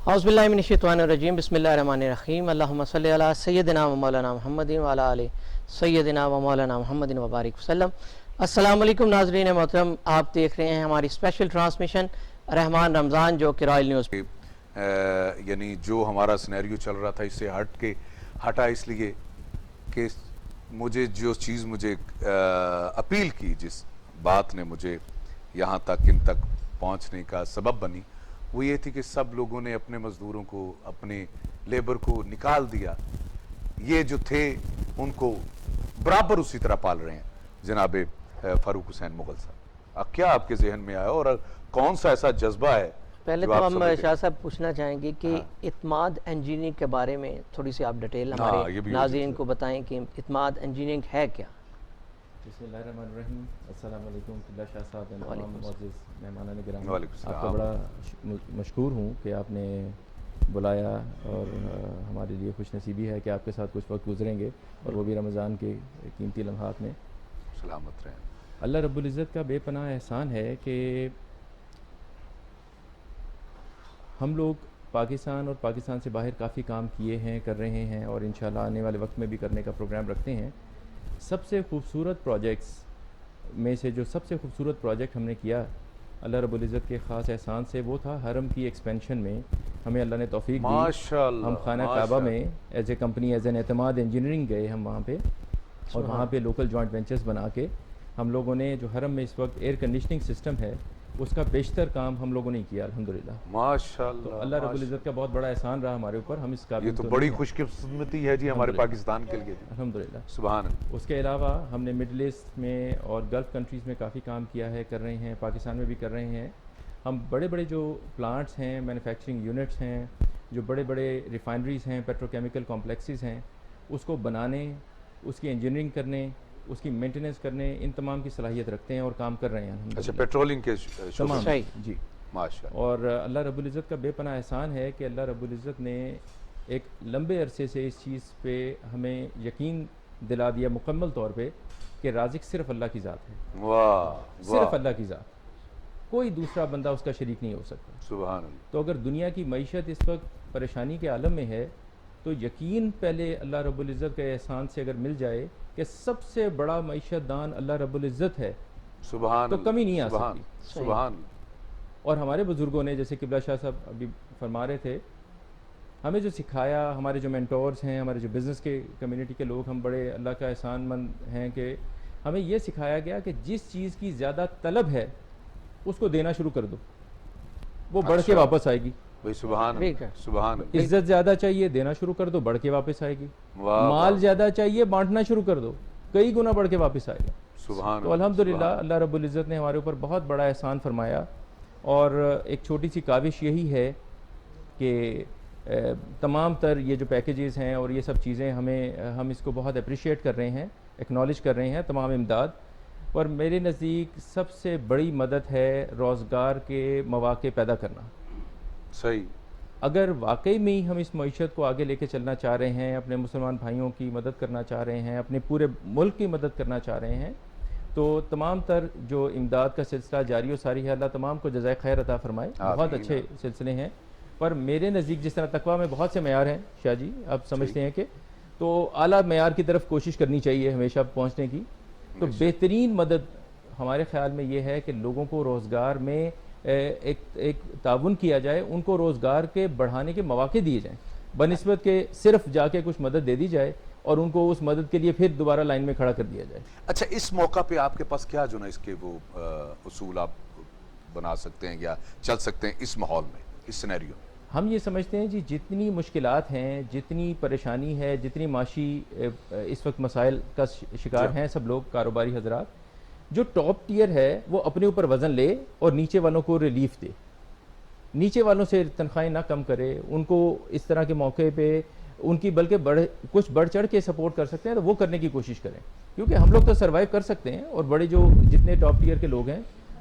اعوذ باللہ من الشیطان الرجیم بسم اللہ الرحمن الرحیم اللہم صلی علی سیدنا و مولانا محمد و علی آل سیدنا و مولانا محمد وبارک وسلم۔ السلام علیکم ناظرین محترم، آپ دیکھ رہے ہیں ہماری اسپیشل ٹرانسمیشن رحمان رمضان جو کہ رائل نیوز یعنی جو ہمارا سینیریو چل رہا تھا اس سے ہٹا اس لیے کہ مجھے جو چیز مجھے اپیل کی، جس بات نے مجھے یہاں تک ان تک پہنچنے کا سبب بنی، وہ یہ تھی کہ سب لوگوں نے اپنے مزدوروں کو، اپنے لیبر کو نکال دیا۔ یہ جو تھے ان کو برابر اسی طرح پال رہے ہیں جناب فاروق حسین مغل صاحب۔ کیا آپ کے ذہن میں آیا اور کون سا ایسا جذبہ ہے؟ پہلے تو ہم شاہ صاحب پوچھنا چاہیں گے کہ اعتماد انجینئرنگ کے بارے میں تھوڑی سی آپ ڈیٹیل ہمارے ناظرین کو بتائیں کہ اعتماد انجینئرنگ ہے کیا؟ بسم اللہ الرحمن الرحیم۔ السلام علیکم قبلہ شاہ صاحب، تمام معزز مہمانان گرامی، آپ کا بڑا مشکور ہوں کہ آپ نے بلایا اور ہمارے لیے خوش نصیبی ہے کہ آپ کے ساتھ کچھ وقت گزریں گے، اور وہ بھی رمضان کے قیمتی لمحات میں۔ سلامت رہیں۔ اللہ رب العزت کا بے پناہ احسان ہے کہ ہم لوگ پاکستان اور پاکستان سے باہر کافی کام کیے ہیں، کر رہے ہیں، اور انشاءاللہ آنے والے وقت میں بھی کرنے کا پروگرام رکھتے ہیں۔ سب سے خوبصورت پروجیکٹس میں سے جو سب سے خوبصورت پروجیکٹ ہم نے کیا اللہ رب العزت کے خاص احسان سے، وہ تھا حرم کی ایکسپینشن میں ہمیں اللہ نے توفیق دی۔ ہم خانہ کعبہ میں as a company, as an اعتماد انجینئرنگ گئے ہم وہاں پہ، اور وہاں پہ لوکل جوائنٹ وینچرز بنا کے ہم لوگوں نے جو حرم میں اس وقت ایئر کنڈیشننگ سسٹم ہے اس کا بیشتر کام ہم لوگوں نے کیا الحمدللہ۔ ماشاءاللہ، اللہ رب العزت کا بہت بڑا احسان رہا ہمارے اوپر، ہم اس قابل یہ تو بڑی خوش قسمتی ہے جی ہمارے پاکستان کے لیے، الحمدللہ۔ سبحان اللہ۔ اس کے علاوہ ہم نے مڈل ایسٹ میں اور گلف کنٹریز میں کافی کام کیا ہے، کر رہے ہیں، پاکستان میں بھی کر رہے ہیں۔ ہم بڑے بڑے جو پلانٹس ہیں، مینوفیکچرنگ یونٹس ہیں، جو بڑے بڑے ریفائنریز ہیں، پیٹروکیمیکل کمپلیکسز ہیں، اس کو بنانے، اس کی انجینئرنگ کرنے، اس کی مینٹیننس کرنے، ان تمام کی صلاحیت رکھتے ہیں اور کام کر رہے ہیں۔ اچھا، پیٹرولنگ کے تمام جی ماشاءاللہ۔ اور اللہ رب العزت کا بے پناہ احسان ہے کہ اللہ رب العزت نے ایک لمبے عرصے سے اس چیز پہ ہمیں یقین دلا دیا مکمل طور پہ کہ رازق صرف اللہ کی ذات ہے۔ واہ، صرف اللہ کی ذات، کوئی دوسرا بندہ اس کا شریک نہیں ہو سکتا۔ سبحان اللہ۔ تو اگر دنیا کی معیشت اس وقت پریشانی کے عالم میں ہے تو یقین پہلے اللہ رب العزت کے احسان سے اگر مل جائے کہ سب سے بڑا معیشت دان اللہ رب العزت ہے، سبحان تو اللہ، کمی نہیں آ سکتی۔ سبحان۔ اور ہمارے بزرگوں نے، جیسے قبلہ شاہ صاحب ابھی فرما رہے تھے، ہمیں جو سکھایا، ہمارے جو مینٹورز ہیں، ہمارے جو بزنس کے کمیونٹی کے لوگ، ہم بڑے اللہ کا احسان مند ہیں کہ ہمیں یہ سکھایا گیا کہ جس چیز کی زیادہ طلب ہے اس کو دینا شروع کر دو، وہ بڑھ کے واپس آئے گی۔ بھئی سبحان اللہ، سبحان اللہ۔ عزت زیادہ چاہیے، دینا شروع کر دو، بڑھ کے واپس آئے گی۔ مال زیادہ چاہیے، بانٹنا شروع کر دو، کئی گنا بڑھ کے واپس آئے گا۔ سبحان تو الحمدللہ اللہ رب العزت نے ہمارے اوپر بہت بڑا احسان فرمایا، اور ایک چھوٹی سی کاوش یہی ہے کہ تمام تر یہ جو پیکیجز ہیں اور یہ سب چیزیں ہم اس کو بہت اپریشیٹ کر رہے ہیں، ایکنالج کر رہے ہیں، تمام امداد، اور میرے نزدیک سب سے بڑی مدد ہے روزگار کے مواقع پیدا کرنا۔ صحیح۔ اگر واقعی میں ہی ہم اس معیشت کو آگے لے کے چلنا چاہ رہے ہیں، اپنے مسلمان بھائیوں کی مدد کرنا چاہ رہے ہیں، اپنے پورے ملک کی مدد کرنا چاہ رہے ہیں، تو تمام تر جو امداد کا سلسلہ جاری و ساری ہے، اللہ تمام کو جزائے خیر عطا فرمائے۔ بہت اچھے سلسلے ہیں، پر میرے نزدیک جس طرح تقویٰ میں بہت سے معیار ہیں شاہ جی، آپ سمجھتے ہیں کہ تو اعلیٰ معیار کی طرف کوشش کرنی چاہیے ہمیشہ پہنچنے کی۔ تو بہترین مدد ہمارے خیال میں یہ ہے کہ لوگوں کو روزگار میں ایک تعاون کیا جائے، ان کو روزگار کے بڑھانے کے مواقع دیے جائیں، بنسبت کہ صرف جا کے کچھ مدد دے دی جائے اور ان کو اس مدد کے لیے پھر دوبارہ لائن میں کھڑا کر دیا جائے۔ اچھا، اس موقع پہ آپ کے پاس کیا جو نا اس کے وہ اصول آپ بنا سکتے ہیں یا چل سکتے ہیں اس ماحول میں، اس سینیریو میں؟ ہم یہ سمجھتے ہیں جی، جتنی مشکلات ہیں، جتنی پریشانی ہے، جتنی معاشی اس وقت مسائل کا شکار ہیں سب لوگ، کاروباری حضرات، جو ٹاپ ٹیئر ہے وہ اپنے اوپر وزن لے اور نیچے والوں کو ریلیف دے، نیچے والوں سے تنخواہیں نہ کم کرے، ان کو اس طرح کے موقع پہ ان کی بلکہ کچھ بڑھ چڑھ کے سپورٹ کر سکتے ہیں تو وہ کرنے کی کوشش کریں، کیونکہ ہم لوگ تو سروائیو کر سکتے ہیں، اور بڑے جو جتنے ٹاپ ٹیئر کے لوگ ہیں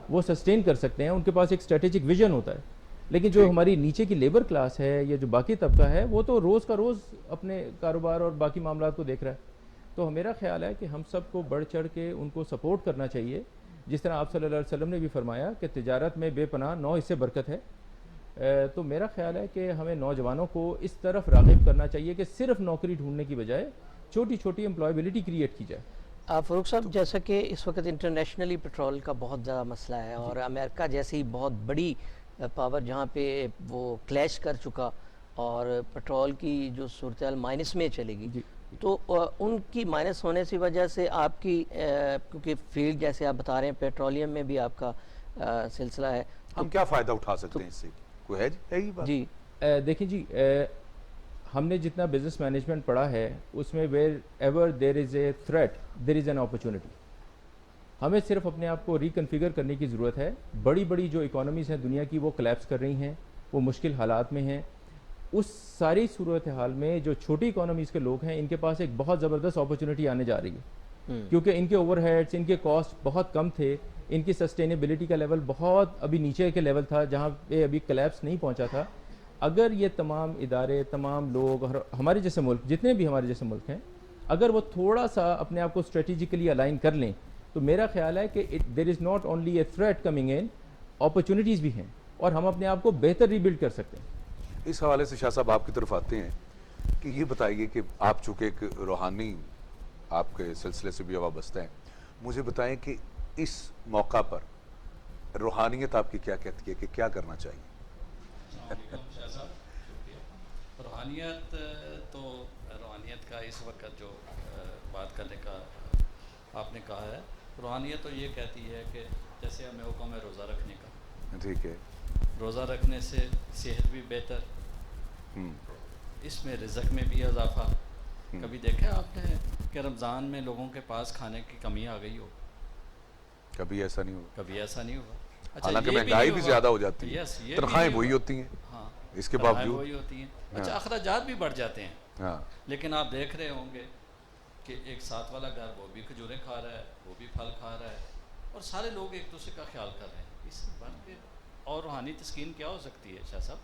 وہ سسٹین کر سکتے ہیں، ان کے پاس ایک اسٹریٹجک ویژن ہوتا ہے، لیکن جو ہماری نیچے کی لیبر کلاس ہے یا جو باقی طبقہ ہے وہ تو روز کا روز اپنے کاروبار اور باقی معاملات کو دیکھ رہا ہے۔ تو میرا خیال ہے کہ ہم سب کو بڑھ چڑھ کے ان کو سپورٹ کرنا چاہیے، جس طرح آپ صلی اللہ علیہ وسلم نے بھی فرمایا کہ تجارت میں بے پناہ 9 حصے برکت ہے، تو میرا خیال ہے کہ ہمیں نوجوانوں کو اس طرف راغب کرنا چاہیے کہ صرف نوکری ڈھونڈنے کی بجائے چھوٹی چھوٹی امپلائیبلٹی کریٹ کی جائے. فاروق صاحب, جیسا کہ اس وقت انٹرنیشنلی پیٹرول کا بہت زیادہ مسئلہ ہے اور امریکہ جیسی بہت بڑی پاور جہاں پہ وہ کلیش کر چکا اور پیٹرول کی جو صورتحال مائنس میں چلے گی, تو ان کی مائنس ہونے کی وجہ سے آپ کی کیونکہ فیلڈ جیسے آپ بتا رہے ہیں پیٹرولیم میں بھی آپ کا سلسلہ ہے, ہم کیا فائدہ اٹھا سکتے ہیں اس سے, کوئی ہے یہ بات؟ جی دیکھیں جی, ہم نے جتنا بزنس مینجمنٹ پڑھا ہے اس میں where ever there is a threat there is an opportunity. ہمیں صرف اپنے آپ کو ریکنفیگر کرنے کی ضرورت ہے. بڑی بڑی جو اکانومیز ہیں دنیا کی وہ کلیپس کر رہی ہیں, وہ مشکل حالات میں ہیں. اس ساری صورتحال میں جو چھوٹی اکانومیز کے لوگ ہیں ان کے پاس ایک بہت زبردست اپرچونٹی آنے جا رہی ہے, کیونکہ ان کے اوور ہیڈس, ان کے کاسٹ بہت کم تھے, ان کی سسٹینیبلٹی کا لیول بہت ابھی نیچے کے لیول تھا جہاں پہ ابھی کلیپس نہیں پہنچا تھا. اگر یہ تمام ادارے, تمام لوگ, ہمارے جیسے ملک, جتنے بھی ہمارے جیسے ملک ہیں, اگر وہ تھوڑا سا اپنے آپ کو اسٹریٹجیکلی الائن کر لیں تو میرا خیال ہے کہ there is not only a threat coming in, opportunities بھی ہیں اور ہم اپنے آپ کو بہتر ریبلڈ کر سکتے ہیں. اس حوالے سے شاہ صاحب آپ کی طرف آتے ہیں کہ یہ بتائیے کہ آپ چونکہ ایک روحانی آپ کے سلسلے سے بھی وابستہ ہیں, مجھے بتائیں کہ اس موقع پر روحانیت آپ کی کیا کہتی ہے کہ کیا کرنا چاہیے؟ روحانیت تو روحانیت کا اس وقت جو بات کرنے کا آپ نے کہا ہے, روحانیت تو یہ کہتی ہے کہ جیسے ہمیں حکم ہے روزہ رکھنے کا, ٹھیک ہے, روزہ رکھنے سے صحت بھی بہتر, اس میں رزق میں بھی اضافہ. کبھی دیکھا آپ نے کہ رمضان میں لوگوں کے پاس کھانے کی کمی آ گئی ہو؟ کبھی ایسا نہیں ہوا, کبھی ایسا نہیں ہوا. حالانکہ مہنگائی بھی زیادہ ہو جاتی ہے, تنخواہیں وہی ہوتی ہیں, ہاں اس کے باوجود وہی ہوتی ہیں. اچھا, اخراجات بھی بڑھ جاتے ہیں, ہاں, لیکن آپ دیکھ رہے ہوں گے کہ ایک ساتھ والا گھر وہ بھی کھجوریں کھا رہا ہے, وہ بھی پھل کھا رہا ہے, اور سارے لوگ ایک دوسرے کا خیال کر رہے ہیں. اس سے بڑھ کے اور روحانی تسکین کیا ہو سکتی ہے شاہ صاحب؟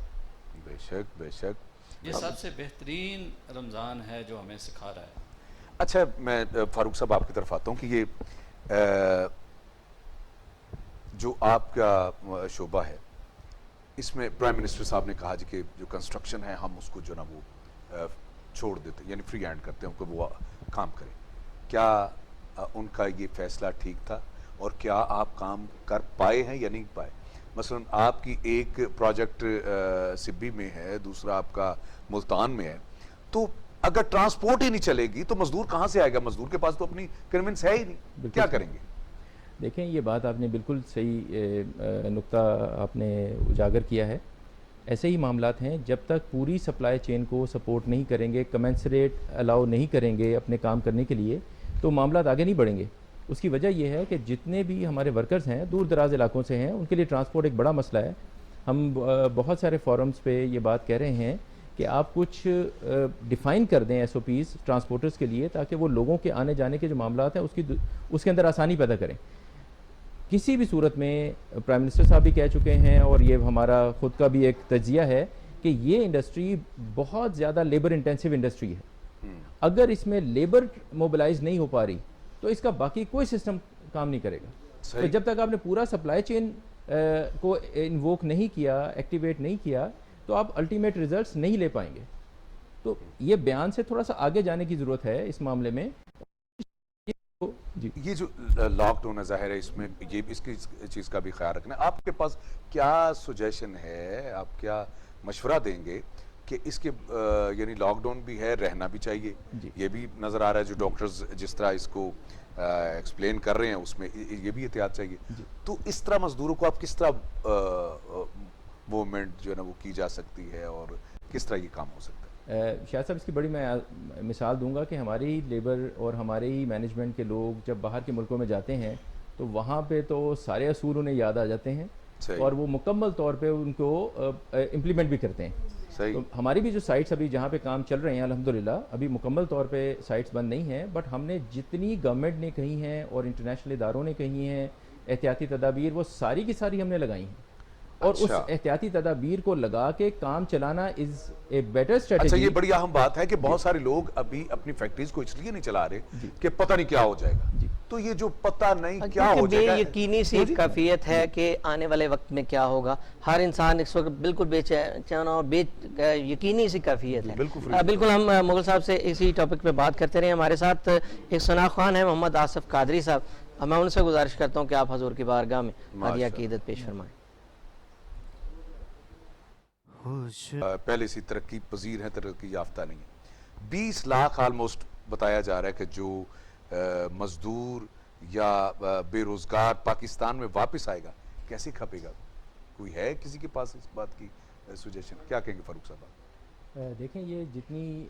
بے شک بے شک, یہ سب سے بہترین رمضان ہے جو ہمیں سکھا رہا ہے. اچھا, میں فاروق صاحب آپ کی طرف آتا ہوں کہ یہ جو آپ کا شعبہ ہے اس میں پرائم منسٹر صاحب نے کہا جی کہ جو کنسٹرکشن ہے ہم اس کو جو نا وہ چھوڑ دیتے ہیں, یعنی فری ہینڈ کرتے ہیں کہ وہ کام کریں. کیا ان کا یہ فیصلہ ٹھیک تھا اور کیا آپ کام کر پائے ہیں یا نہیں پائے؟ مثلا آپ کی ایک پروجیکٹ سبی میں ہے, دوسرا آپ کا ملتان میں ہے, تو اگر ٹرانسپورٹ ہی نہیں چلے گی تو مزدور کہاں سے آئے گا؟ مزدور کے پاس تو اپنی کنوینس ہے ہی نہیں, کیا کریں گے؟ دیکھیں, یہ بات آپ نے بالکل صحیح نقطہ آپ نے اجاگر کیا ہے. ایسے ہی معاملات ہیں, جب تک پوری سپلائی چین کو سپورٹ نہیں کریں گے, کمنسریٹ الاؤ نہیں کریں گے اپنے کام کرنے کے لیے, تو معاملات آگے نہیں بڑھیں گے. اس کی وجہ یہ ہے کہ جتنے بھی ہمارے ورکرز ہیں دور دراز علاقوں سے ہیں, ان کے لیے ٹرانسپورٹ ایک بڑا مسئلہ ہے. ہم بہت سارے فورمز پہ یہ بات کہہ رہے ہیں کہ آپ کچھ ڈیفائن کر دیں ایس او پیز ٹرانسپورٹرز کے لیے, تاکہ وہ لوگوں کے آنے جانے کے جو معاملات ہیں اس کے اندر آسانی پیدا کریں. کسی بھی صورت میں پرائم منسٹر صاحب بھی کہہ چکے ہیں اور یہ ہمارا خود کا بھی ایک تجزیہ ہے کہ یہ انڈسٹری بہت زیادہ لیبر انٹینسو انڈسٹری ہے. اگر اس میں لیبر موبلائز نہیں ہو پا رہی تو اس کا باقی کوئی سسٹم کام نہیں کرے گا. تو جب تک آپ نے پورا سپلائی چین کو انووک نہیں کیا, ایکٹیویٹ نہیں کیا, تو آپ الٹیمیٹ ریزلٹس نہیں لے پائیں گے. تو یہ بیان سے تھوڑا سا آگے جانے کی ضرورت ہے اس معاملے میں. جی, یہ جو لاک ڈاؤن ہے ظاہر ہے اس میں یہ اس کی چیز کا بھی خیال رکھنا ہے. آپ کے پاس کیا سجیشن ہے, آپ کیا مشورہ دیں گے کہ اس کے یعنی لاک ڈاؤن بھی ہے, رہنا بھی چاہیے, یہ بھی نظر آ رہا ہے جو ڈاکٹرز جس طرح اس کو ایکسپلین کر رہے ہیں اس میں یہ بھی احتیاط چاہیے. تو اس طرح مزدوروں کو آپ کس طرح موومنٹ جو ہے نا وہ کی جا سکتی ہے اور کس طرح یہ کام ہو سکتا ہے؟ شاید صاحب اس کی بڑی میں مثال دوں گا کہ ہماری لیبر اور ہمارے ہی مینجمنٹ کے لوگ جب باہر کے ملکوں میں جاتے ہیں تو وہاں پہ تو سارے اصول انہیں یاد آ جاتے ہیں اور وہ مکمل طور پہ ان کو امپلیمنٹ بھی کرتے ہیں. تو ہماری بھی جو سائٹس ابھی جہاں پہ کام چل رہے ہیں الحمدللہ ابھی مکمل طور پہ سائٹس بند نہیں ہیں, بٹ ہم نے جتنی گورنمنٹ نے کہی ہیں اور انٹرنیشنل اداروں نے کہی ہیں احتیاطی تدابیر, وہ ساری کی ساری ہم نے لگائی ہیں. اور اس احتیاطی تدابیر کو لگا کے کام چلانا از اے بیٹر اسٹریٹجی. اچھا, یہ بڑی اہم بات ہے کہ بہت سارے لوگ ابھی اپنی فیکٹریز کو اس لیے نہیں چلا رہے کہ پتہ نہیں کیا ہو جائے گا. تو تو یہ جو پتہ نہیں کیا کیونکہ ہو بے جائے گا. یقینی سی ایک کیفیت ہے کہ آنے والے وقت میں کیا ہوگا. ہر انسان اس وقت بالکل بے چین اور بے یقینی سی کیفیت ہے. بالکل ہم مغل صاحب سے اسی ٹاپک پہ بات کرتے رہے. ہمارے ساتھ ایک ثنا خوان ہے محمد آصف قادری صاحب. میں ان سے گزارش کرتا ہوں کہ آپ حضور کی بارگاہ میں ہدیہ عقیدت پیش فرمائیں. پہلے سے ترقی پذیر ہیں, ترقی یافتہ نہیں ہے. 20 لاکھ آلموسٹ بتایا جا رہا ہے کہ جو مزدور یا بے روزگار پاکستان میں واپس آئے گا, کیسے کھپے گا؟ کوئی ہے کسی کے پاس اس بات کی سجیشن؟ کیا کہیں گے فاروق صاحب؟ دیکھیں یہ جتنی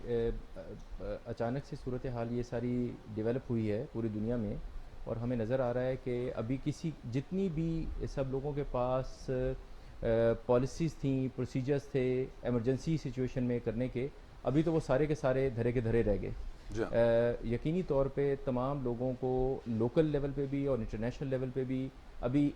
اچانک سے صورتحال یہ ساری ڈیولپ ہوئی ہے پوری دنیا میں, اور ہمیں نظر آ رہا ہے کہ ابھی جتنی بھی سب لوگوں کے پاس پالیسیز تھیں, پروسیجرز تھے ایمرجنسی سچویشن میں کرنے کے, ابھی تو وہ سارے کے سارے دھرے کے دھرے رہ گئے. یقینی طور پہ تمام لوگوں کو لوکل لیول پہ بھی اور انٹرنیشنل لیول پہ بھی ابھی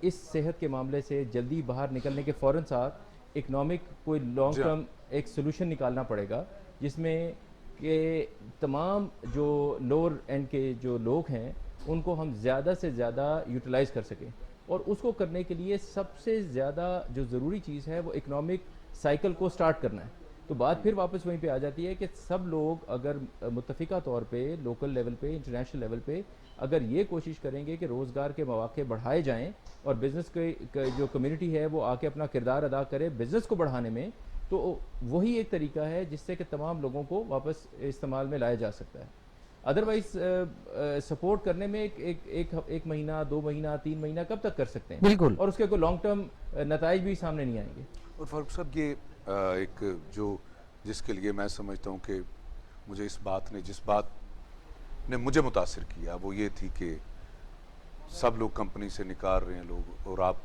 اس صحت کے معاملے سے جلدی باہر نکلنے کے فوراً ساتھ اکنامک کوئی لانگ ٹرم ایک سلوشن نکالنا پڑے گا, جس میں کہ تمام جو لوور اینڈ کے جو لوگ ہیں ان کو ہم زیادہ سے زیادہ یوٹیلائز کر سکیں. اور اس کو کرنے کے لیے سب سے زیادہ جو ضروری چیز ہے وہ اکنامک سائیکل کو سٹارٹ کرنا ہے. تو بات پھر واپس وہیں پہ آ جاتی ہے کہ سب لوگ اگر متفقہ طور پہ لوکل لیول پہ انٹرنیشنل لیول پہ اگر یہ کوشش کریں گے کہ روزگار کے مواقع بڑھائے جائیں اور بزنس کے جو کمیونٹی ہے وہ آ کے اپنا کردار ادا کرے بزنس کو بڑھانے میں, تو وہی ایک طریقہ ہے جس سے کہ تمام لوگوں کو واپس استعمال میں لایا جا سکتا ہے. ادروائز سپورٹ کرنے میں ایک مہینہ 2 مہینہ 3 مہینہ کب تک کر سکتے ہیں؟ بالکل. اور اس کے کوئی لانگ ٹرم نتائج بھی سامنے نہیں آئیں گے. اور فاروق صاحب یہ ایک جس کے لیے میں سمجھتا ہوں کہ مجھے جس بات نے مجھے متاثر کیا وہ یہ تھی کہ سب لوگ کمپنی سے نکال رہے ہیں لوگ, اور آپ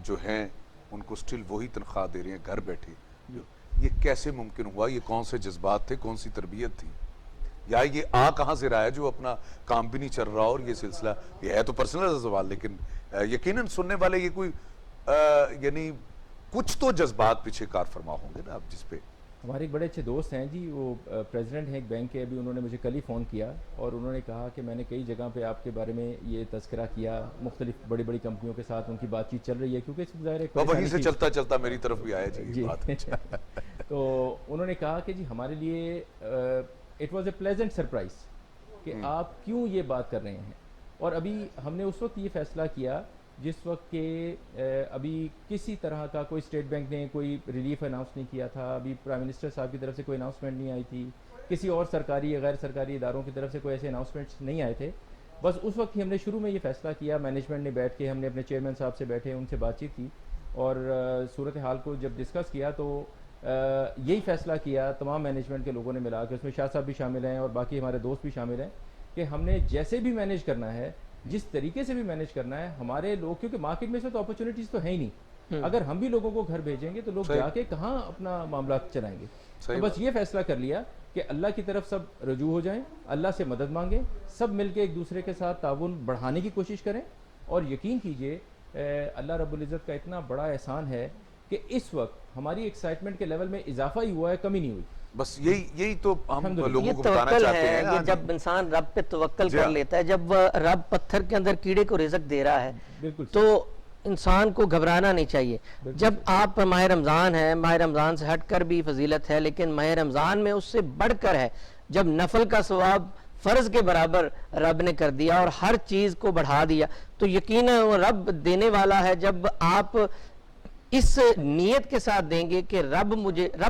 جو ہیں ان کو سٹل وہی تنخواہ دے رہے ہیں گھر بیٹھے. یہ کیسے ممکن ہوا؟ یہ کون سے جذبات تھے, کون سی تربیت تھی, یا یہ کہاں سے رہا ہے جو اپنا کام بھی نہیں چل رہا؟ اور یہ سلسلہ یہ ہے تو پرسنل سوال, لیکن یقیناً سننے والے یہ کوئی یعنی کچھ تو جذبات پیچھے کار فرما ہوں گے نا آپ, جس پہ ہمارے ایک بڑے اچھے دوست ہیں جی, وہ پریزیڈنٹ ہیں ایک بینک کے, ابھی انہوں نے مجھے کل ہی فون کیا اور انہوں نے کہا کہ میں نے کئی جگہ پہ آپ کے بارے میں یہ تذکرہ کیا, مختلف بڑی بڑی کمپنیوں کے ساتھ ان کی بات چیت چل رہی ہے کیونکہ اس ظاہر ہے وہیں سے چلتا چلتا میری طرف بھی آیا جی بات. تو انہوں نے کہا کہ جی ہمارے لیے it was a pleasant surprise کہ آپ کیوں یہ بات کر رہے ہیں. اور ابھی ہم نے اس وقت یہ فیصلہ کیا جس وقت کہ ابھی کسی طرح کا کوئی اسٹیٹ بینک نے کوئی ریلیف اناؤنس نہیں کیا تھا, ابھی پرائم منسٹر صاحب کی طرف سے کوئی اناؤنسمنٹ نہیں آئی تھی, کسی اور سرکاری یا غیر سرکاری اداروں کی طرف سے کوئی ایسے اناؤنسمنٹس نہیں آئے تھے. بس اس وقت ہی ہم نے شروع میں یہ فیصلہ کیا, مینجمنٹ نے بیٹھ کے ہم نے اپنے چیئرمین صاحب سے بیٹھے, ان سے بات چیت کی اور صورتحال کو جب ڈسکس کیا تو یہی فیصلہ کیا تمام مینجمنٹ کے لوگوں نے ملا کے, اس میں شاہ صاحب بھی شامل ہیں اور باقی ہمارے دوست بھی شامل ہیں, کہ ہم نے جیسے بھی مینیج کرنا ہے, جس طریقے سے بھی مینیج کرنا ہے, ہمارے لوگ کیونکہ مارکیٹ میں سے تو اپرچونیٹیز تو ہے ہی نہیں, اگر ہم بھی لوگوں کو گھر بھیجیں گے تو لوگ جا کے کہاں اپنا معاملات چلائیں گے. تو بس یہ فیصلہ کر لیا کہ اللہ کی طرف سب رجوع ہو جائیں, اللہ سے مدد مانگیں, سب مل کے ایک دوسرے کے ساتھ تعاون بڑھانے کی کوشش کریں. اور یقین کیجئے اللہ رب العزت کا اتنا بڑا احسان ہے کہ اس وقت ہماری ایکسائٹمنٹ کے لیول میں اضافہ ہی ہوا ہے, کمی نہیں ہوئی. بس یہی تو ہم لوگوں کو یہ بتانا توکل چاہتے ہے. ہیں. یہ جب انسان رب پہ توکل کر لیتا ہے, جب رب پتھر کے اندر کیڑے کو رزق دے رہا ہے تو انسان کو گھبرانا نہیں چاہیے. جب آپ ماہ رمضان ہے, ماہ رمضان سے ہٹ کر بھی فضیلت ہے, لیکن ماہ رمضان میں اس سے بڑھ کر ہے جب نفل کا ثواب فرض کے برابر رب نے کر دیا اور ہر چیز کو بڑھا دیا, تو یقیناً وہ رب دینے والا ہے. جب آپ اس نیت کے ساتھ دیں گے کہ رب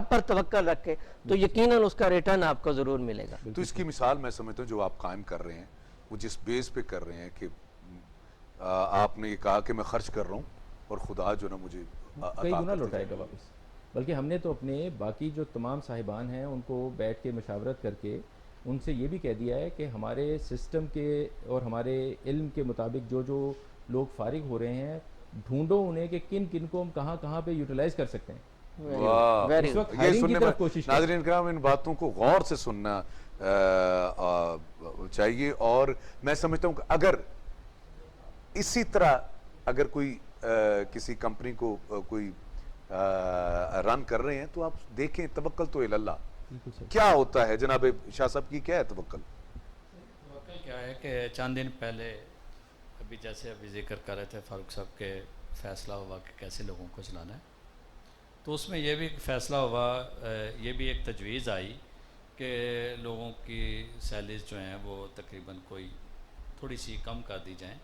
پر توکل رکھے تو یقیناً اس کا ریٹرن آپ کو ضرور ملے گا. تو اس کی مثال میں سمجھتا ہوں جو آپ قائم کر رہے ہیں وہ جس بیس پہ کر رہے ہیں کہ آپ نے یہ کہا کہ میں خرچ کر رہا ہوں اور خدا جو نا مجھے کئی گنا لوٹائے گا واپس. بلکہ ہم نے تو اپنے باقی جو تمام صاحبان ہیں ان کو بیٹھ کے مشاورت کر کے ان سے یہ بھی کہہ دیا ہے کہ ہمارے سسٹم کے اور ہمارے علم کے مطابق جو لوگ فارغ ہو رہے ہیں, ڈھونڈو انہیں کہ کن کن کو ہم کہاں پہ یوٹیلائز کر سکتے ہیں. اس وقت ہائرنگ کی طرف کوشش کریں. ناظرین کرام, ان باتوں کو غور سے سننا چاہیے, اور میں سمجھتا ہوں کہ اگر اسی طرح اگر کوئی کسی کمپنی کو کوئی رن کر رہے ہیں تو آپ دیکھیں توکل تو اللہ کیا ہوتا ہے. جناب شاہ صاحب کی کیا ہے توکل؟ توکل کیا ہے کہ چند دن پہلے ابھی جیسے ابھی ذکر کر رہے تھے فاروق صاحب کے فیصلہ ہوا کہ کیسے لوگوں کو چلانا ہے، تو اس میں یہ بھی فیصلہ ہوا، یہ بھی ایک تجویز آئی کہ لوگوں کی سیلریز جو ہیں وہ تقریباً کوئی تھوڑی سی کم کر دی جائیں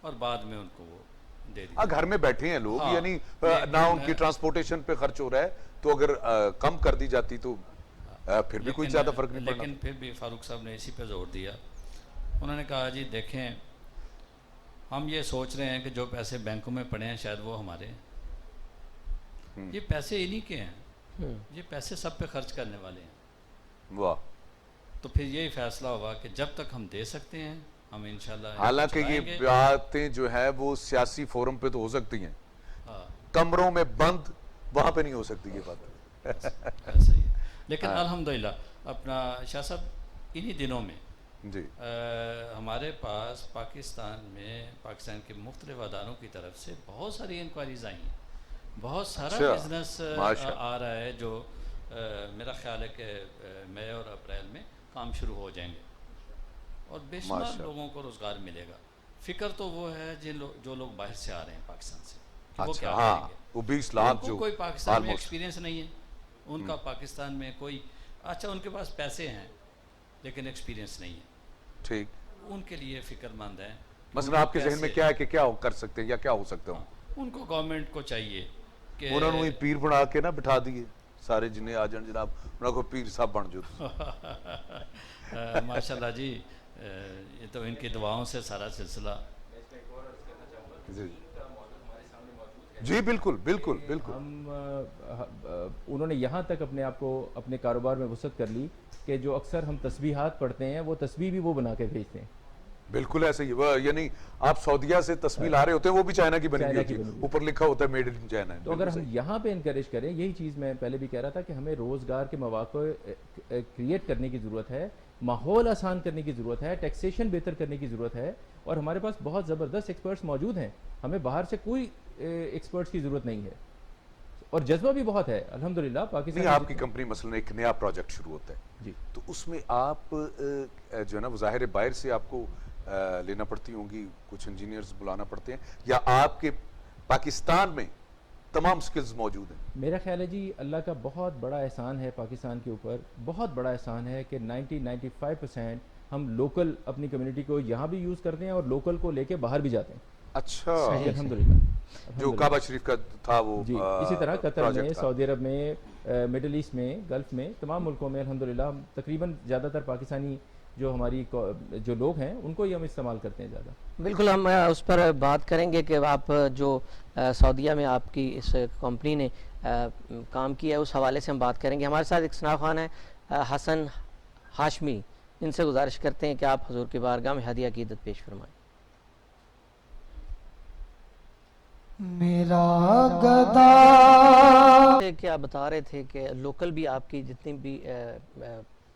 اور بعد میں ان کو وہ دے دی جائیں۔ گھر میں بیٹھے ہیں لوگ، ہاں، یعنی نہ ان کی ٹرانسپورٹیشن پہ خرچ ہو رہا ہے، تو اگر کم کر دی جاتی تو پھر بھی کوئی زیادہ فرق نہیں پڑنا۔ لیکن پھر بھی فاروق صاحب نے اسی پہ زور دیا، انہوں نے کہا جی دیکھیں ہم یہ سوچ رہے ہیں کہ جو پیسے بینکوں میں پڑے ہیں شاید وہ ہمارے ہیں، یہ پیسے انہی کے ہیں، یہ پیسے سب پہ خرچ کرنے والے ہیں۔ واہ، تو پھر یہی فیصلہ ہوا کہ جب تک ہم دے سکتے ہیں ہم انشاءاللہ حالانکہ یہ چلائیں گے۔ باتیں جو ہے وہ سیاسی فورم پہ تو ہو سکتی ہیں، ہاں کمروں میں بند وہاں پہ نہیں ہو سکتی یہ بات۔ ایسا ہی ہے، لیکن الحمدللہ اپنا شاہ صاحب انہی دنوں میں جی ہمارے پاس پاکستان کے مختلف اداروں کی طرف سے بہت ساری انکوائریز آئی ہیں، بہت سارا بزنس آ رہا ہے جو میرا خیال ہے کہ مئی اور اپریل میں کام شروع ہو جائیں گے اور بے شمار لوگوں کو روزگار ملے گا۔ فکر تو وہ ہے جو لوگ باہر سے آ رہے ہیں پاکستان سے، وہ کیا کریں گے، وہ 20 لاکھ جو کوئی پاکستان میں ایکسپیرینس نہیں ہے ان کا، پاکستان میں کوئی اچھا ان کے پاس پیسے ہیں لیکن ایکسپیرینس نہیں ہے، ٹھیک، ان کے لیے فکر مند ہے۔ مثلا آپ کے ذہن میں کیا ہے کہ کیا کر سکتے ہیں یا کیا ہو سکتا ہوں؟ ان کو گورنمنٹ کو چاہیے کہ انہوں نے پیر بنا کے نہ بٹھا دیے سارے جنہیں آ جان جناب، انہوں کو پیر صاحب بن جو۔ ماشاءاللہ جی، یہ تو ان کی دعاؤں سے سارا سلسلہ۔ جی بالکل بالکل بالکل، انہوں نے یہاں تک اپنے آپ کو اپنے کاروبار میں وسعت کر لی کہ جو اکثر ہم تسبیحات پڑھتے ہیں وہ تسبیح بھی وہ بنا کے بھیجتے ہیں۔ بالکل ایسے ہی، یعنی آپ سعودیہ سے تسبیح لا رہے ہوتے ہیں وہ بھی چائنا کی بنی ہوئی ہوتی ہے، اوپر لکھا ہوتا ہے میڈ ان چائنا۔ تو اگر ہم یہاں پہ انکریج کریں، یہی چیز میں پہلے بھی کہہ رہا تھا کہ ہمیں روزگار کے مواقع کریٹ کرنے کی ضرورت ہے، ماحول آسان کرنے کی ضرورت ہے، ٹیکسیشن بہتر کرنے کی ضرورت ہے، اور ہمارے پاس بہت زبردست ایکسپرٹس موجود ہیں، ہمیں باہر سے کوئی ایکسپرٹس کی ضرورت نہیں ہے، اور جذبہ بھی بہت ہے الحمدللہ پاکستان۔ آپ کی کمپنی مثلا ایک نیا پروجیکٹ شروع ہوتا ہے جی، تو اس میں آپ جو ہے نا ظاہر باہر سے آپ کو لینا پڑتی ہوں گی، کچھ انجینئرز بلانا پڑتے ہیں، یا آپ کے پاکستان میں تمام سکلز موجود ہیں؟ میرا خیال ہے جی اللہ کا بہت بڑا احسان ہے پاکستان کے اوپر، بہت بڑا احسان ہے کہ 95% ہم لوکل اپنی کمیونٹی کو یہاں بھی یوز کرتے ہیں اور لوکل کو لے کے باہر بھی جاتے ہیں۔ اچھا، الحمدللہ جو کعبہ شریف کا تھا وہ جی، اسی طرح قطر میں، سعودی عرب میں، مڈل ایسٹ میں، گلف میں، تمام ملکوں میں الحمدللہ تقریباً زیادہ تر پاکستانی جو ہماری جو لوگ ہیں ان کو ہی ہم استعمال کرتے ہیں زیادہ۔ بالکل، ہم اس پر بات کریں گے کہ آپ جو سعودیہ میں آپ کی اس کمپنی نے کام کیا ہے اس حوالے سے ہم بات کریں گے۔ ہمارے ساتھ ایک ثنا خوان ہے حسن ہاشمی، ان سے گزارش کرتے ہیں کہ آپ حضور کی بارگاہ میں ہدیہ عقیدت پیش فرمائیں۔ میرا گدا کہ آپ بتا رہے تھے کہ لوکل بھی آپ کی جتنی بھی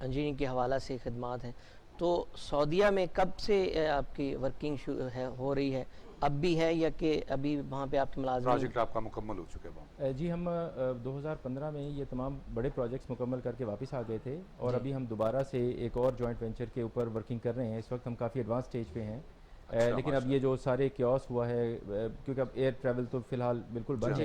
انجینئرنگ کے حوالہ سے خدمات ہیں، تو سعودیہ میں کب سے آپ کی ورکنگ ہو رہی ہے؟ اب بھی ہے یا کہ ابھی وہاں پہ آپ کے ملازمین؟ پروجیکٹ آپ کا مکمل ہو چکے ہیں؟ جی، ہم 2015 میں یہ تمام بڑے پروجیکٹس مکمل کر کے واپس آ گئے تھے، اور ابھی ہم دوبارہ سے ایک اور جوائنٹ وینچر کے اوپر ورکنگ کر رہے ہیں۔ اس وقت ہم کافی ایڈوانس سٹیج پہ ہیں، لیکن اب یہ جو سارے کیوس ہوا ہے، کیونکہ اب ایئر ٹریول تو فی الحال بالکل بند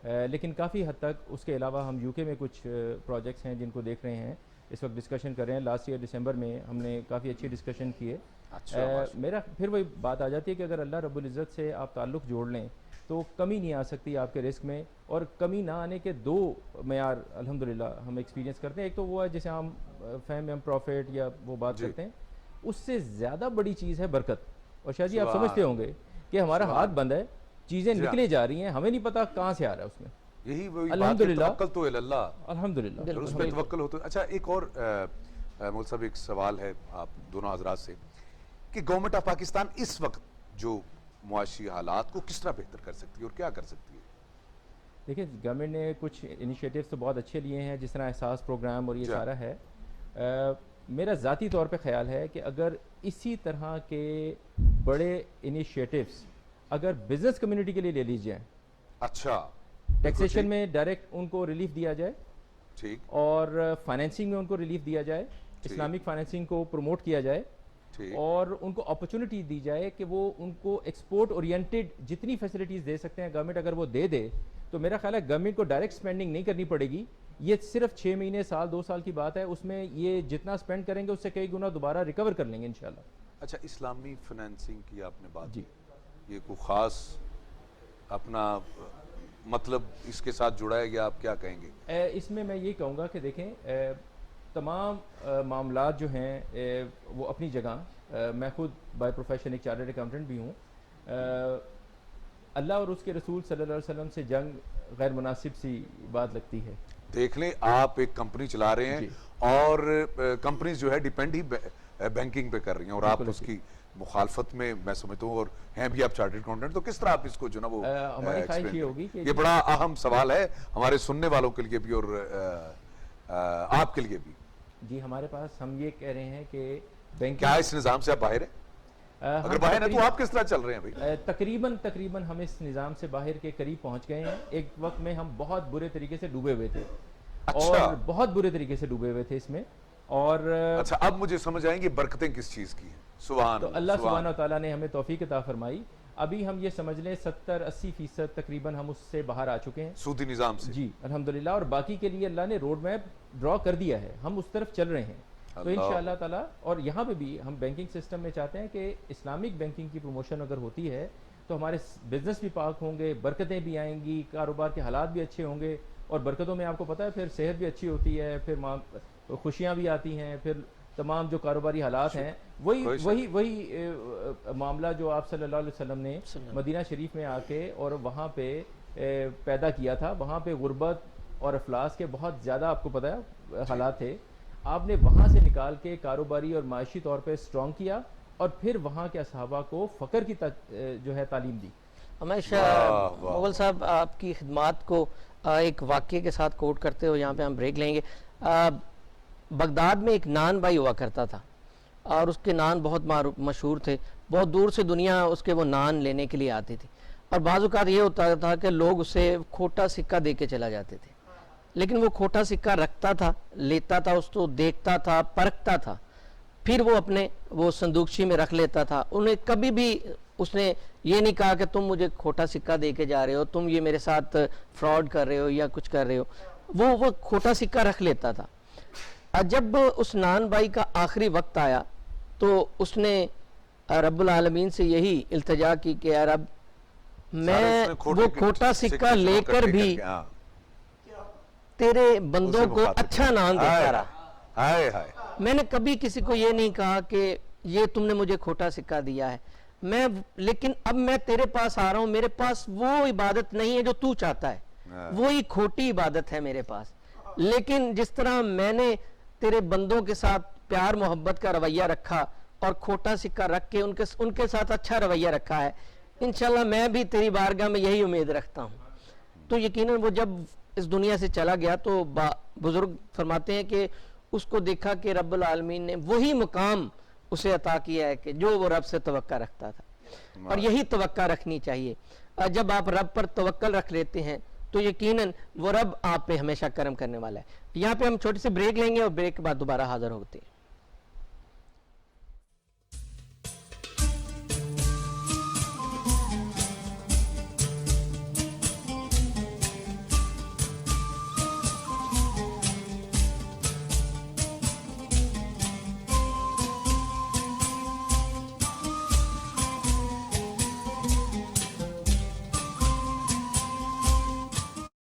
ہے، لیکن کافی حد تک اس کے علاوہ ہم UK میں کچھ پروجیکٹس ہیں جن کو دیکھ رہے ہیں، اس وقت ڈسکشن کر رہے ہیں۔ لاسٹ ایئر دسمبر میں ہم نے کافی اچھی ڈسکشن کی ہے۔ میرا پھر وہی بات آ جاتی ہے کہ اگر اللہ رب العزت سے آپ تعلق جوڑ لیں تو کمی نہیں آ سکتی آپ کے رزق میں، اور کمی نہ آنے کے دو معیار الحمدللہ ہم ایکسپیرینس کرتے ہیں۔ ایک تو وہ ہے جیسے ہم فہم ہم پروفٹ یا وہ بات کرتے ہیں، اس سے زیادہ بڑی چیز ہے برکت۔ اور شاہ جی آپ سمجھتے ہوں گے کہ ہمارا ہاتھ بند ہے، چیزیں نکلے جا رہی ہیں، ہمیں نہیں پتہ کہاں سے آ رہا ہے اس میں۔ یہی وہی الحمدللہ، توکل تو اللہ، الحمدللہ اس پہ توکل ہوتا ہے۔ اچھا، ایک اور مول صاحب ایک سوال ہے آپ دونوں حضرات سے کہ گورنمنٹ آف پاکستان اس وقت جو معاشی حالات کو کس طرح بہتر کر سکتی ہے اور کیا کر سکتی ہے؟ دیکھیں، گورنمنٹ نے کچھ انیشیٹیوز تو بہت اچھے لیے ہیں، جس طرح احساس پروگرام اور یہ سارا ہے۔ میرا ذاتی طور پہ خیال ہے کہ اگر اسی طرح کے بڑے انیشیٹیوز اگر بزنس کمیونٹی کے لیے لے لی جائیں، اچھا، ٹیکسیشن میں ڈائریکٹ ان کو ریلیف دیا جائے، ٹھیک، اور فائنینسنگ میں ان کو ریلیف دیا جائے، اسلامک فائنینسنگ کو پروموٹ کیا جائے، ٹھیک۔ اور ان کو اپرچونٹی دی جائے کہ وہ ان کو ایکسپورٹ اورینٹڈ جتنی فیسلٹیز دے سکتے ہیں گورنمنٹ اگر وہ دے دے تو میرا خیال ہے گورنمنٹ کو ڈائریکٹ سپینڈنگ نہیں کرنی پڑے گی. یہ صرف 6 مہینے سال 2 سال کی بات ہے, اس میں یہ جتنا سپینڈ کریں گے اس سے کئی گنا دوبارہ ریکور کر لیں گے انشاءاللہ. اچھا, اسلامی فنانسنگ کی آپ نے بات جی. کی, یہ کوئی خاص اپنا مطلب اس کے ساتھ جڑا ہے یا آپ کیا کہیں گے؟ اس میں میں یہ کہوں گا کہ دیکھیں تمام معاملات جو ہیں وہ اپنی جگہ, میں خود بائی پروفیشن ایک چارٹرڈ اکاؤنٹنٹ بھی ہوں, اللہ اور اس کے رسول صلی اللہ علیہ وسلم سے جنگ غیر مناسب سی بات لگتی ہے. دیکھ لیں آپ ایک کمپنی چلا رہے ہیں اور کمپنیز جو ہے ڈیپینڈ ہی بینکنگ پہ کر رہی ہیں اور آپ اس کی مخالفت میں میں سمجھتا ہوں, اور ہیں بھی آپ چارٹرڈ اکاؤنٹنٹ, تو کس طرح آپ اس کو جو نا وہ ہماری خواہش یہ ہوگی کہ یہ بڑا اہم سوال ہے ہمارے سننے والوں کے لیے بھی اور آپ کے لیے بھی. جی ہمارے پاس ہم یہ کہہ رہے ہیں کہ بینک کیا اس نظام سے آپ باہر ہیں؟ اگر باہر ہیں تو آپ کس طرح چل رہے ہیں بھائی؟ تقریباً ہم اس نظام سے باہر کے قریب پہنچ گئے ہیں. ایک وقت میں ہم بہت برے طریقے سے ڈوبے ہوئے تھے, اور بہت برے طریقے سے ڈوبے ہوئے تھے اس میں. اور اچھا, اب مجھے سمجھ آئیں گے برکتیں کس چیز کی ہیں. سبحان تو اللہ سبحانہ وتعالیٰ نے ہمیں توفیق عطا فرمائی. ابھی ہم یہ سمجھ لیں 70-80% تقریباً ہم اس سے باہر آ چکے ہیں سودی نظام سے. جی الحمدللہ, اور باقی کے لیے اللہ نے روڈ میپ ڈرا کر دیا ہے, ہم اس طرف چل رہے ہیں. تو انشاءاللہ تعالیٰ, اور یہاں پہ بھی ہم بینکنگ سسٹم میں چاہتے ہیں کہ اسلامک بینکنگ کی پروموشن اگر ہوتی ہے تو ہمارے بزنس بھی پاک ہوں گے, برکتیں بھی آئیں گی, کاروبار کے حالات بھی اچھے ہوں گے, اور برکتوں میں آپ کو پتہ ہے پھر صحت بھی اچھی ہوتی ہے, پھر خوشیاں بھی آتی ہیں, پھر تمام جو کاروباری حالات ہیں وہی معاملہ جو آپ صلی اللہ علیہ وسلم نے مدینہ شریف میں آ کے اور وہاں پہ پیدا کیا تھا. وہاں پہ غربت اور افلاس کے بہت زیادہ آپ کو پتہ ہے حالات تھے. آپ نے وہاں سے نکال کے کاروباری اور معاشی طور پہ اسٹرانگ کیا, اور پھر وہاں کے صحابہ کو فقر کی جو ہے تعلیم دی. ہمیشہ مغل صاحب آپ کی خدمات کو ایک واقعے کے ساتھ کوٹ کرتے ہو, یہاں پہ ہم بریک لیں گے. بغداد میں ایک نان بھائی ہوا کرتا تھا, اور اس کے نان بہت مشہور تھے, بہت دور سے دنیا اس کے وہ نان لینے کے لیے آتی تھی, اور بعض اوقات یہ ہوتا تھا کہ لوگ اسے کھوٹا سکہ دے کے چلا جاتے تھے, لیکن وہ کھوٹا سکہ رکھتا تھا, لیتا تھا, اس کو دیکھتا تھا, پرکھتا تھا, پھر وہ اپنے وہ صندوقچی میں رکھ لیتا تھا. انہیں کبھی بھی اس نے یہ نہیں کہا کہ تم مجھے کھوٹا سکہ دے کے جا رہے ہو, تم یہ میرے ساتھ فراڈ کر رہے ہو یا کچھ کر رہے ہو. وہ کھوٹا سکہ رکھ لیتا تھا. جب اس نان بھائی کا آخری وقت آیا تو اس نے رب العالمین سے یہی التجا کی کہ اے رب, میں وہ کھوٹا سکہ لے کر بھی تیرے بندوں کو اچھا نان دیتا رہا. میں نے کبھی کسی کو یہ نہیں کہا کہ یہ تم نے مجھے کھوٹا سکہ دیا ہے, لیکن اب میں تیرے پاس آ رہا ہوں, میرے پاس وہ عبادت نہیں ہے جو تو چاہتا ہے, وہی کھوٹی عبادت ہے میرے پاس. لیکن جس طرح میں نے تیرے بندوں کے ساتھ پیار محبت کا رویہ رکھا اور کھوٹا سکہ رکھ کے ان کے ساتھ اچھا رویہ رکھا ہے, انشاءاللہ میں بھی تیری بارگاہ میں یہی امید رکھتا ہوں. تو یقیناً وہ جب اس دنیا سے چلا گیا تو بزرگ فرماتے ہیں کہ اس کو دیکھا کہ رب العالمین نے وہی مقام اسے عطا کیا ہے کہ جو وہ رب سے توقع رکھتا تھا, اور یہی توقع رکھنی چاہیے. جب آپ رب پر توکل رکھ لیتے ہیں تو یقیناً وہ رب آپ پہ ہمیشہ کرم کرنے والا ہے. یہاں پہ ہم چھوٹی سی بریک لیں گے اور بریک کے بعد دوبارہ حاضر ہوتے ہیں.